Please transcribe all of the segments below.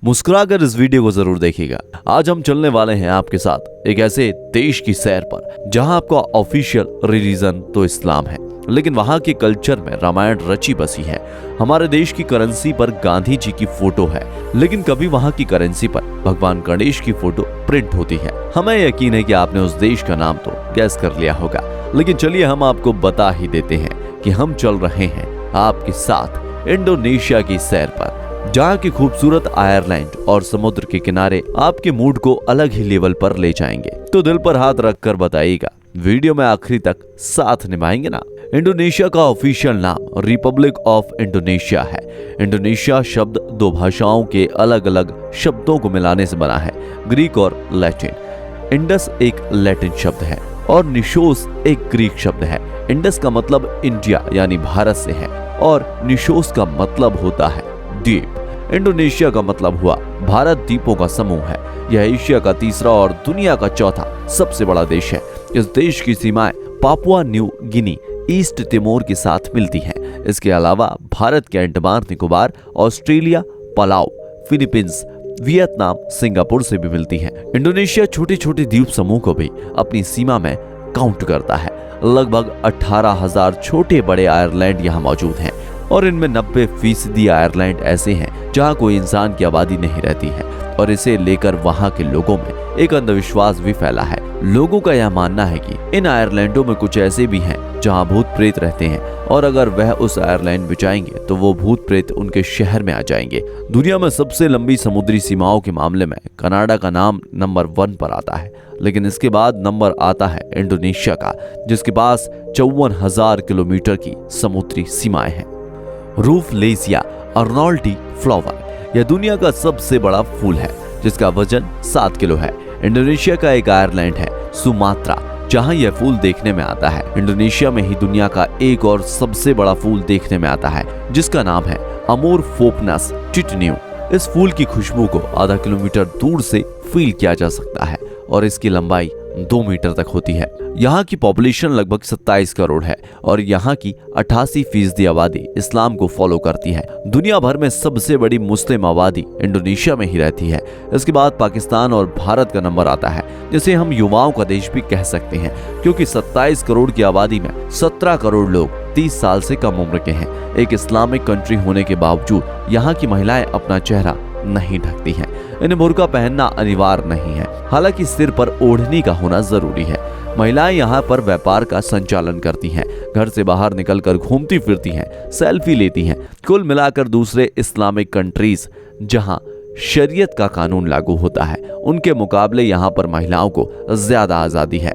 मुस्कुराकर इस वीडियो को जरूर देखिएगा। आज हम चलने वाले हैं आपके साथ एक ऐसे देश की सैर पर जहां आपका ऑफिशियल रिलीजन तो इस्लाम है, लेकिन वहां के कल्चर में रामायण रची बसी है। हमारे देश की करेंसी पर गांधी जी की फोटो है, लेकिन कभी वहां की करेंसी पर भगवान गणेश की फोटो प्रिंट होती है। हमें यकीन है कि आपने उस देश का नाम तो गैस कर लिया होगा, लेकिन चलिए हम आपको बता ही देते हैं कि हम चल रहे हैं आपके साथ इंडोनेशिया की सैर पर, जहाँ की खूबसूरत आयरलैंड और समुद्र के किनारे आपके मूड को अलग ही लेवल पर ले जाएंगे। तो दिल पर हाथ रखकर बताइएगा, वीडियो में आखिरी तक साथ निभाएंगे ना। इंडोनेशिया का ऑफिशियल नाम रिपब्लिक ऑफ इंडोनेशिया है। इंडोनेशिया शब्द दो भाषाओं के अलग अलग शब्दों को मिलाने से बना है, ग्रीक और लैटिन। इंडस एक लैटिन शब्द है और निशोस एक ग्रीक शब्द है। इंडस का मतलब इंडिया यानी भारत से है और निशोस का मतलब होता है द्वीप। इंडोनेशिया का मतलब हुआ भारत द्वीपों का समूह है। यह एशिया का तीसरा और दुनिया का चौथा सबसे बड़ा देश है। इस देश की सीमाएं Papua New Guinea, east Timor के साथ मिलती हैं। इसके अलावा भारत के Andaman Nicobar, Australia, Palau, Philippines, Vietnam, Singapore से भी मिलती हैं। इंडोनेशिया छोटे छोटे द्वीप समूह को भी अपनी सीमा में काउंट करता है। लगभग 18,000 छोटे बड़े आयरलैंड यहाँ मौजूद हैं और इनमें 90% आयरलैंड ऐसे हैं जहाँ कोई इंसान की आबादी नहीं रहती है, और इसे लेकर वहाँ के लोगों में एक अंधविश्वास भी फैला है। लोगों का यह मानना है कि इन आयरलैंडों में कुछ ऐसे भी हैं जहाँ भूत प्रेत रहते हैं, और अगर वह उस आयरलैंड में जाएंगे तो वो भूत प्रेत उनके शहर में आ जाएंगे। दुनिया में सबसे लंबी समुद्री सीमाओं के मामले में कनाडा का नाम नंबर 1 पर आता है, लेकिन इसके बाद नंबर आता है इंडोनेशिया का, जिसके पास 54,000 किलोमीटर की समुद्री सीमाएं हैं। रूफलेसिया अर्नोल्डी फ्लावर यह दुनिया का सबसे बड़ा फूल है, जिसका वजन 7 किलो है। इंडोनेशिया का एक आयरलैंड है सुमात्रा, जहां यह फूल देखने में आता है। इंडोनेशिया में ही दुनिया का एक और सबसे बड़ा फूल देखने में आता है, जिसका नाम है अमोरफोपनस टिटन्यू। इस फूल की खुशबू को आधा किलोमीटर दूर से फील किया जा सकता है और इसकी लंबाई 2 मीटर तक होती है। यहाँ की पॉपुलेशन लगभग 27 करोड़ है और यहाँ की 88% आबादी इस्लाम को फॉलो करती है। दुनिया भर में सबसे बड़ी मुस्लिम आबादी इंडोनेशिया में ही रहती है। इसके बाद पाकिस्तान और भारत का नंबर आता है, जिसे हम युवाओं का देश भी कह सकते हैं, क्योंकि 27 करोड़ की आबादी में 17 करोड़ लोग 30 साल से कम उम्र के हैं। एक इस्लामिक कंट्री होने के बावजूद यहाँ की महिलाएं अपना चेहरा नहीं ढकती हैं। इन्हें बुर्का पहनना अनिवार्य नहीं है, हालांकि सिर पर ओढ़नी का होना जरूरी है। महिलाएं यहाँ पर व्यापार का संचालन करती हैं, घर से बाहर निकलकर घूमती फिरती हैं, सेल्फी लेती हैं। कुल मिलाकर दूसरे इस्लामिक कंट्रीज जहाँ शरीयत का कानून लागू होता है, उनके मुकाबले यहाँ पर महिलाओं को ज्यादा आजादी है।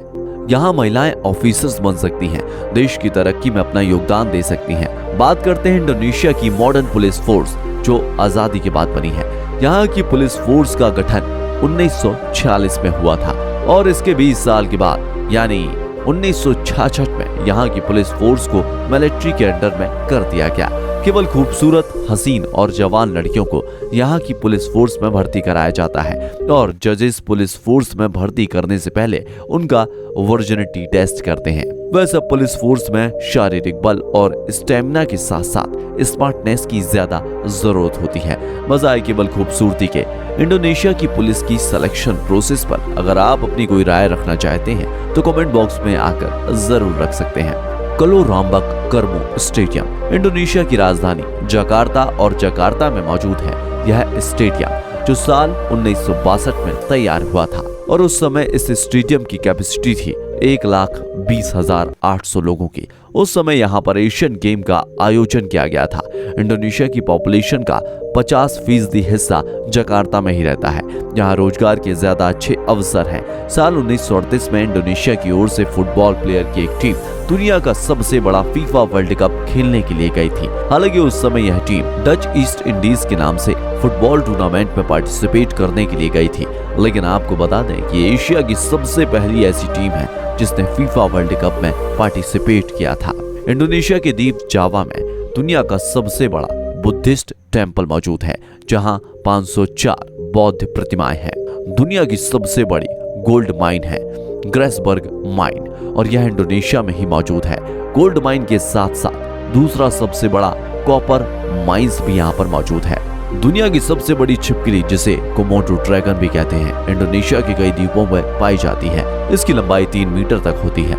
यहाँ महिलाएं ऑफिसर्स बन सकती हैं, देश की तरक्की में अपना योगदान दे सकती हैं। बात करते हैं इंडोनेशिया की मॉडर्न पुलिस फोर्स, जो आजादी के बाद बनी है। यहाँ की पुलिस फोर्स का गठन 1946 में हुआ था और इसके 20 साल के बाद यानी 1966 में यहाँ की पुलिस फोर्स को मिलिट्री के अंडर में कर दिया गया। केवल खूबसूरत, हसीन और जवान लड़कियों को यहाँ की पुलिस फोर्स में भर्ती कराया जाता है और जजेस पुलिस फोर्स में भर्ती करने से पहले उनका वर्जिनिटी टेस्ट करते हैं। वैसे पुलिस फोर्स में शारीरिक बल और स्टेमिना के साथ साथ स्मार्टनेस की ज्यादा जरूरत होती है, बजाय केवल खूबसूरती के। इंडोनेशिया की पुलिस की सिलेक्शन प्रोसेस पर अगर आप अपनी कोई राय रखना चाहते हैं तो कमेंट बॉक्स में आकर जरूर रख सकते हैं। कलोराम्बक कर्मो स्टेडियम इंडोनेशिया की राजधानी जकार्ता और जकार्ता में मौजूद है। यह स्टेडियम जो साल 1962 में तैयार हुआ था और उस समय इस स्टेडियम की कैपेसिटी थी 1,20,800 लोगों की। उस समय यहाँ पर एशियन गेम का आयोजन किया गया था। इंडोनेशिया की पॉपुलेशन का 50% हिस्सा जकार्ता में ही रहता है, जहाँ रोजगार के ज्यादा अच्छे अवसर हैं। साल 1938 में इंडोनेशिया की ओर से फुटबॉल प्लेयर की एक टीम दुनिया का सबसे बड़ा फीफा वर्ल्ड कप खेलने के लिए गई थी। हालांकि उस समय यह टीम डच ईस्ट इंडीज के नाम से फुटबॉल टूर्नामेंट में पार्टिसिपेट करने के लिए गई थी, लेकिन आपको बता दें कि एशिया की सबसे पहली ऐसी टीम है जिसने फीफा वर्ल्ड कप में पार्टिसिपेट किया था। इंडोनेशिया के द्वीप जावा में दुनिया का सबसे बड़ा बुद्धिस्ट टेम्पल मौजूद है, जहां 504 बौद्ध प्रतिमाएं हैं। दुनिया की सबसे बड़ी गोल्ड माइन है ग्रेसबर्ग माइन और यह इंडोनेशिया में ही मौजूद है। गोल्ड माइन के साथ साथ दूसरा सबसे बड़ा कॉपर माइंस भी यहाँ पर मौजूद है। दुनिया की सबसे बड़ी छिपकली, जिसे कोमोडो ड्रैगन भी कहते हैं, इंडोनेशिया के कई द्वीपों में पाई जाती है। इसकी लंबाई 3 मीटर तक होती है।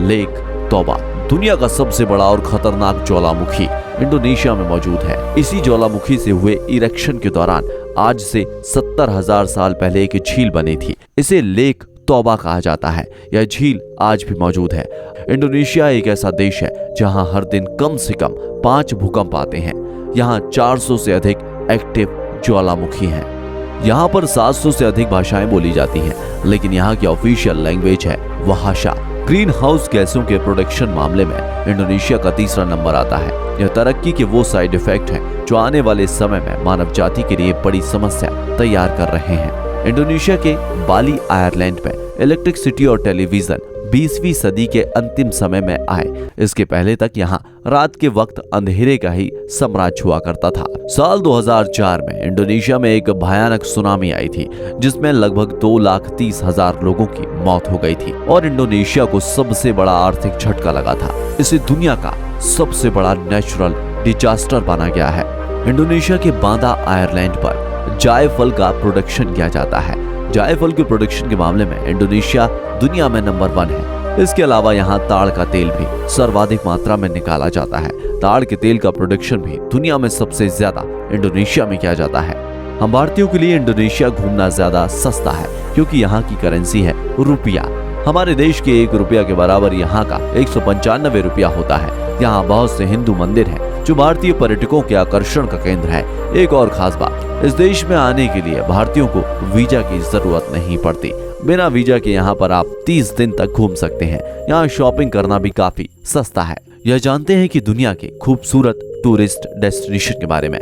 लेक तौबा दुनिया का सबसे बड़ा और खतरनाक ज्वालामुखी इंडोनेशिया में मौजूद है। इसी ज्वालामुखी से हुए इरेक्शन के दौरान आज से 70,000 साल पहले एक झील बनी थी। इसे लेक तौबा कहा जाता है। यह झील आज भी मौजूद है। इंडोनेशिया एक ऐसा देश है जहां हर दिन कम से कम 5 भूकंप आते हैं। यहाँ 400 से अधिक एक्टिव ज्वालामुखी हैं। यहाँ पर 700 से अधिक भाषाएं बोली जाती हैं, लेकिन यहाँ की ऑफिशियल लैंग्वेज है वहाशा। ग्रीन हाउस गैसों के प्रोडक्शन मामले में इंडोनेशिया का तीसरा नंबर आता है। यह तरक्की के वो साइड इफेक्ट हैं जो आने वाले समय में मानव जाति के लिए बड़ी समस्या तैयार कर रहे हैं। इंडोनेशिया के बाली आइलैंड में इलेक्ट्रिसिटी और टेलीविजन 20वीं सदी के अंतिम समय में आए। इसके पहले तक यहाँ रात के वक्त अंधेरे का ही साम्राज्य हुआ करता था। साल 2004 में इंडोनेशिया में एक भयानक सुनामी आई थी, जिसमें लगभग 2,30,000 लोगों की मौत हो गई थी और इंडोनेशिया को सबसे बड़ा आर्थिक झटका लगा था। इसे दुनिया का सबसे बड़ा नेचुरल डिजास्टर माना गया है। इंडोनेशिया के बांदा आइलैंड पर जायफल का प्रोडक्शन किया जाता है। जायफल के प्रोडक्शन के मामले में इंडोनेशिया दुनिया में नंबर 1 है। इसके अलावा यहाँ ताड़ का तेल भी सर्वाधिक मात्रा में निकाला जाता है। ताड़ के तेल का प्रोडक्शन भी दुनिया में सबसे ज्यादा इंडोनेशिया में किया जाता है। हम भारतीयों के लिए इंडोनेशिया घूमना ज्यादा सस्ता है, क्योंकि यहाँ की करेंसी है रुपया। हमारे देश के 1 रुपया के बराबर यहाँ का 195 रुपया होता है। यहाँ बहुत से हिंदू मंदिर हैं, जो भारतीय पर्यटकों के आकर्षण का केंद्र है। एक और खास बात, इस देश में आने के लिए भारतीयों को वीजा की जरूरत नहीं पड़ती। बिना वीजा के यहाँ पर आप 30 दिन तक घूम सकते हैं। यहाँ शॉपिंग करना भी काफी सस्ता है। यह जानते हैं कि दुनिया के खूबसूरत टूरिस्ट डेस्टिनेशन के बारे में।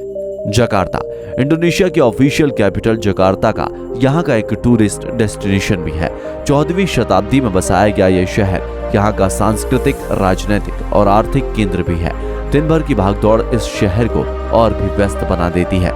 जकार्ता इंडोनेशिया की ऑफिशियल कैपिटल जकार्ता का यहाँ का एक टूरिस्ट डेस्टिनेशन भी है। 14वीं शताब्दी में बसाया गया यह शहर यहाँ का सांस्कृतिक, राजनीतिक और आर्थिक केंद्र भी है। दिन भर की भागदौड़ इस शहर को और भी व्यस्त बना देती है।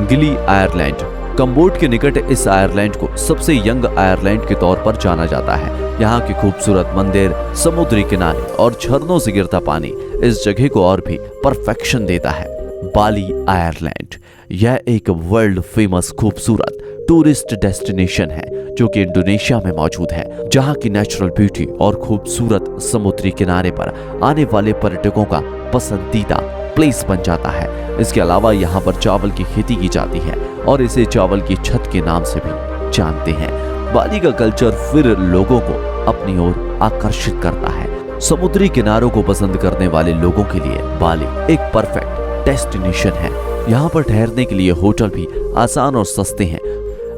गिली आयरलैंड कम्बोड के निकट इस आयरलैंड को सबसे यंग आयरलैंड के तौर पर जाना जाता है। यहाँ के खूबसूरत मंदिर, समुद्री किनारे और झरनों से गिरता पानी इस जगह को और भी परफेक्शन देता है। बाली आयरलैंड यह एक वर्ल्ड फेमस खूबसूरत टूरिस्ट डेस्टिनेशन है, जो कि इंडोनेशिया में मौजूद है, जहाँ की नेचुरल ब्यूटी और खूबसूरत समुद्री किनारे पर आने वाले पर्यटकों का पसंदीदा प्लेस बन जाता है। इसके अलावा यहाँ पर चावल की खेती की जाती है और इसे चावल की छत के नाम से भी जानते हैं। बाली का कल्चर फिर लोगों को अपनी ओर आकर्षित करता है। समुद्री किनारों को पसंद करने वाले लोगों के लिए बाली एक परफेक्ट डेस्टिनेशन है। यहाँ पर ठहरने के लिए होटल भी आसान और सस्ते हैं।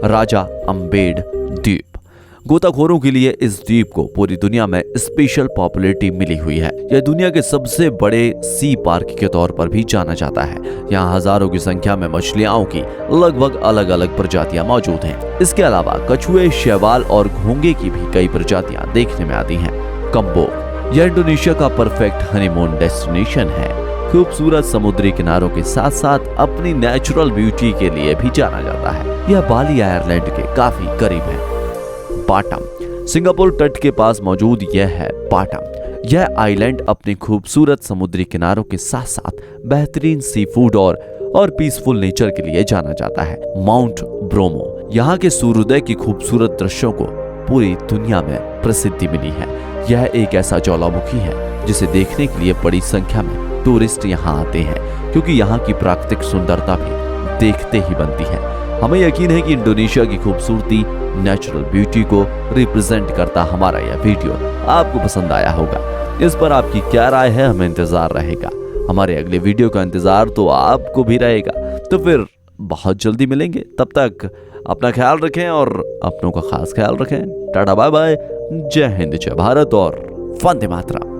राजा अम्बेड द्वीप गोताखोरों के लिए इस द्वीप को पूरी दुनिया में स्पेशल पॉपुलैरिटी मिली हुई है। यह दुनिया के सबसे बड़े सी पार्क के तौर पर भी जाना जाता है। यहाँ हजारों की संख्या में मछलियों की लगभग अलग अलग प्रजातियां मौजूद हैं। इसके अलावा कछुए, शैवाल और घोंगे की भी कई प्रजातियां देखने में आती हैं। कम्बोड यह इंडोनेशिया का परफेक्ट हनीमून डेस्टिनेशन है। खूबसूरत समुद्री किनारों के साथ साथ अपनी नेचुरल ब्यूटी के लिए भी जाना जाता है। यह बाली आयरलैंड के काफी करीब है। बाटम सिंगापुर तट के पास मौजूद यह है बाटम। यह आइलैंड अपने खूबसूरत समुद्री किनारों के साथ साथ बेहतरीन सी फूड और पीसफुल नेचर के लिए जाना जाता है। माउंट ब्रोमो यहाँ के सूर्योदय की खूबसूरत दृश्यों को पूरी दुनिया में प्रसिद्धि मिली है। यह एक ऐसा ज्वालामुखी है जिसे देखने के लिए बड़ी संख्या में टूरिस्ट यहाँ आते हैं, क्योंकि यहाँ की प्राकृतिक सुंदरता भी देखते ही बनती है। हमें यकीन है कि इंडोनेशिया की खूबसूरती, नेचुरल ब्यूटी को रिप्रेजेंट करता हमारा यह वीडियो आपको पसंद आया होगा। इस पर आपकी क्या राय है, हमें इंतजार रहेगा। हमारे अगले वीडियो का इंतजार तो आपको भी रहेगा। तो फिर बहुत जल्दी मिलेंगे। तब तक अपना ख्याल रखें और अपनों का खास ख्याल रखें। टाटा बाय बाय। जय हिंद, जय भारत और वंदे मातरम।